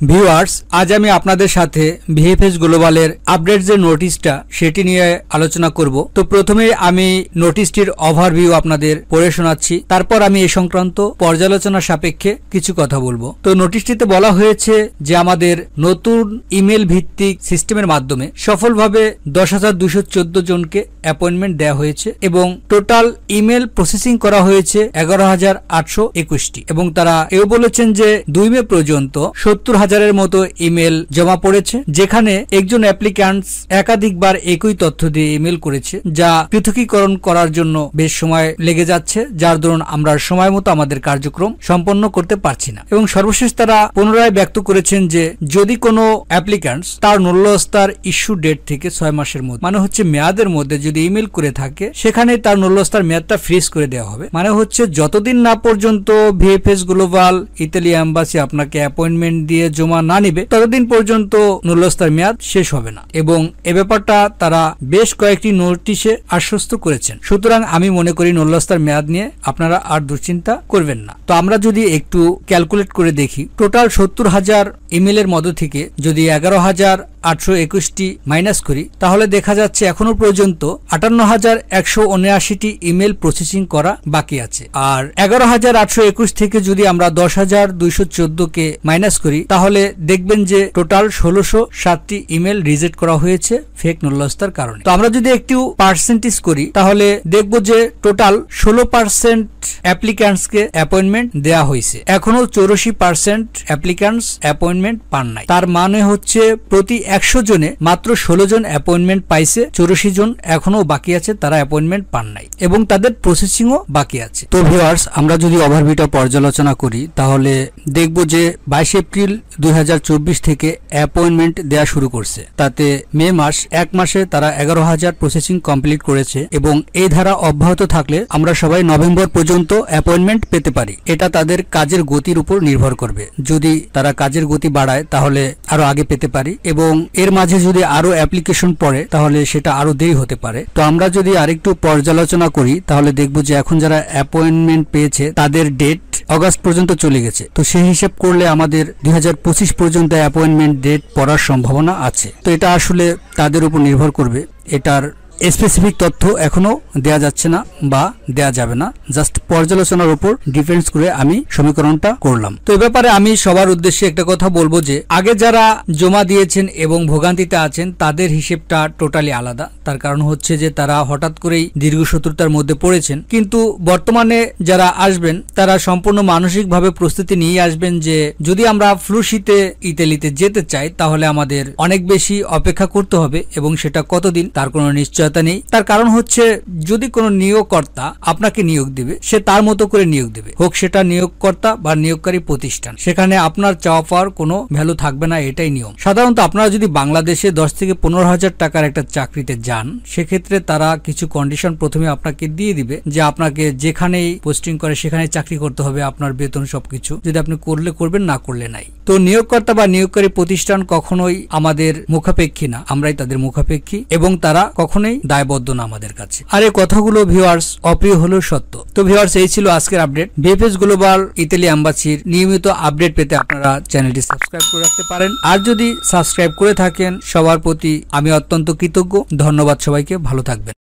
Viewers, আজ আমি আপনাদের সাথে ভিএফএস গ্লোবালের আপডেট যে নোটিশটা সেটি নিয়ে আলোচনা করব। তো প্রথমে আমি নোটিশটির ওভারভিউ আপনাদের পড়ে শোনাচ্ছি, তারপর আমি এই সংক্রান্ত পর্যালোচনা সাপেক্ষে কিছু কথা বলবো। তো নোটিশটিতে বলা হয়েছে যে আমাদের নতুন ইমেল ভিত্তিক সিস্টেমের মাধ্যমে সফলভাবে 10,214 জনকে অ্যাপয়েন্টমেন্ট দেওয়া হয়েছে এবং টোটাল ইমেল প্রসেসিং করা হয়েছে 11,821টি এবং তারা এও বলেছেন যে 2 মে পর্যন্ত 70,000-এর মতো ইমেল জমা পড়েছে, যেখানে একজন অ্যাপ্লিক্যান্টস একাধিকবার একই তথ্য দিয়ে ইমেল করেছে, যা পৃথকীকরণ করার জন্য বেশ সময় লেগে যাচ্ছে, যার দরুন আমরা সময় মতো আমাদের কার্যক্রম সম্পন্ন করতে পারছি না। এবং সর্বশেষ তারা পুনরায় ব্যক্ত করেছেন যে যদি কোনো অ্যাপ্লিক্যান্টস তার নূল্যস্তার ইস্যু ডেট থেকে 6 মাসের মধ্যে, মানে হচ্ছে মেয়াদের মধ্যে যদি ইমেল করে থাকে, সেখানে তার নূল্যস্তার মেয়াদটা ফ্রিজ করে দেওয়া হবে। মানে হচ্ছে যতদিন না পর্যন্ত ভিএফএস গ্লোবাল ইতালি এম্বাসি আপনাকে অ্যাপয়েন্টমেন্ট দিয়ে জমা না নিবে, ততদিন পর্যন্ত নূল্যস্তার মেয়াদ শেষ হবে না। এবং এ ব্যাপারটা তারা বেশ কয়েকটি নোটিশে আশ্বস্ত করেছেন। সুতরাং আমি মনে করি নূল্যস্তার মেয়াদ নিয়ে আপনারা আর দুশ্চিন্তা করবেন না। তো আমরা যদি একটু ক্যালকুলেট করে দেখি, টোটাল 70,000 ইমেলের মধ্য থেকে যদি 11,821টি মাইনাস করি, তাহলে দেখা যাচ্ছে এখনো পর্যন্ত 58,179টি ইমেল প্রসেসিং করা বাকি আছে। আর 11,821 থেকে যদি আমরা 10,214কে মাইনাস করি, তাহলে দেখবেন যে টোটাল 1,607টি ইমেল রিজেক্ট করা হয়েছে ফেক নূল্যস্তার কারণে। তো আমরা যদি একটু পার্সেন্টেজ করি, তাহলে দেখব যে টোটাল 16% অ্যাপ্লিক্যান্টসকে অ্যাপয়েন্টমেন্ট দেওয়া হয়েছে, এখনো 84% অ্যাপ্লিক্যান্টস অ্যাপয়েন্টমেন্ট পান নাই। তার মানে হচ্ছে প্রতি 100 জনে মাত্র 16 জন অ্যাপয়েন্টমেন্ট পাইছে, 84 জন এখনো বাকি আছে, তারা অ্যাপয়েন্টমেন্ট পান নাই এবং তাদের প্রসেসিংও বাকি আছে। তো ভিউয়ার্স, আমরা যদি ওভারভিউটা পর্যালোচনা করি, তাহলে দেখব যে 22 এপ্রিল 2024 থেকে অ্যাপয়েন্টমেন্ট দেওয়া শুরু করছে। তাতে মে মাস 1 মাসে তারা 11,000 প্রসেসিং কমপ্লিট করেছে এবং এই ধারা অব্যাহত থাকলে আমরা সবাই নভেম্বর পর্যন্ত অ্যাপয়েন্টমেন্ট পেতে পারি। এটা তাদের কাজের গতির উপর নির্ভর করবে। যদি তারা কাজের গতি বাড়ায় তাহলে আরো আগে পেতে পারি এবং এর মাঝে যদি আরো অ্যাপ্লিকেশন পড়ে তাহলে সেটা আরো দেরি হতে পারে। তো আমরা যদি আরেকটু পর্যালোচনা করি, তাহলে দেখব যে এখন যারা অ্যাপয়েন্টমেন্ট পেয়েছে তাদের ডেট অগাস্ট পর্যন্ত চলে গেছে। তো সেই হিসাব করলে আমাদের 2025 পর্যন্ত অ্যাপয়েন্টমেন্ট ডেট পড়ার সম্ভাবনা আছে। তো এটা আসলে তাদের উপর নির্ভর করবে। এটার স্পেসিফিক তথ্য এখনো দেয়া যাচ্ছে না বা দেয়া যাবে না, জাস্ট পর্যালোচনার উপর ডিপেন্ডস করে আমি সমীকরণটা করলাম। তো এই ব্যাপারে আমি সবার উদ্দেশ্যে একটা কথা বলবো যে আগে যারা জমা দিয়েছেন এবং ভোগান্তিতে আছেন তাদের হিসেবটা টোটালি আলাদা। তার কারণ হচ্ছে যে তারা হঠাৎ করেই দীর্ঘ শত্রুতার মধ্যে পড়েছেন, কিন্তু বর্তমানে যারা আসবেন তারা সম্পূর্ণ মানসিকভাবে প্রস্তুতি নিয়ে আসবেন যে যদি আমরা ফ্লুশিতে ইতালিতে যেতে চাই তাহলে আমাদের অনেক বেশি অপেক্ষা করতে হবে এবং সেটা কতদিন তার কোনো নিশ্চয় নেই। তার কারণ হচ্ছে যদি কোনো নিয়োগকর্তা আপনাকে নিয়োগ দিবে, সে তার মতো করে নিয়োগ দিবে, হোক সেটা নিয়োগকর্তা বা নিয়োগকারী প্রতিষ্ঠান, সেখানে আপনার চাওয়া পাওয়ার কোনো ভ্যালু থাকবে না, এটাই নিয়ম। সাধারণত আপনারা যদি বাংলাদেশে 10 থেকে 15,000 টাকার একটা চাকরিতে যান, সেক্ষেত্রে তারা কিছু কন্ডিশন প্রথমে আপনাকে দিয়ে দিবে যে আপনাকে যেখানেই পোস্টিং করে সেখানে চাকরি করতে হবে, আপনার বেতন সবকিছু, যদি আপনি করলে করবেন, না করলে নাই। তো নিয়োগকর্তা বা নিয়োগকারী প্রতিষ্ঠান কখনোই আমাদের মুখাপেক্ষী না, আমরাই তাদের মুখাপেক্ষী এবং তারা কখনোই দায়বদ্ধ না আমাদের কাছে। আর এই কথাগুলো ভিউয়ার্স অপ্রিয় হলেও সত্য। তো ভিউয়ার্স, এই ছিল আজকের আপডেট। ভিএফএস গ্লোবাল ইতালি এম্বাসির নিয়মিত আপডেট পেতে আপনারা চ্যানেলটি সাবস্ক্রাইব করে রাখতে পারেন। আর যদি সাবস্ক্রাইব করে থাকেন, সবার প্রতি আমি অত্যন্ত কৃতজ্ঞ। ধন্যবাদ সবাইকে, ভালো থাকবেন।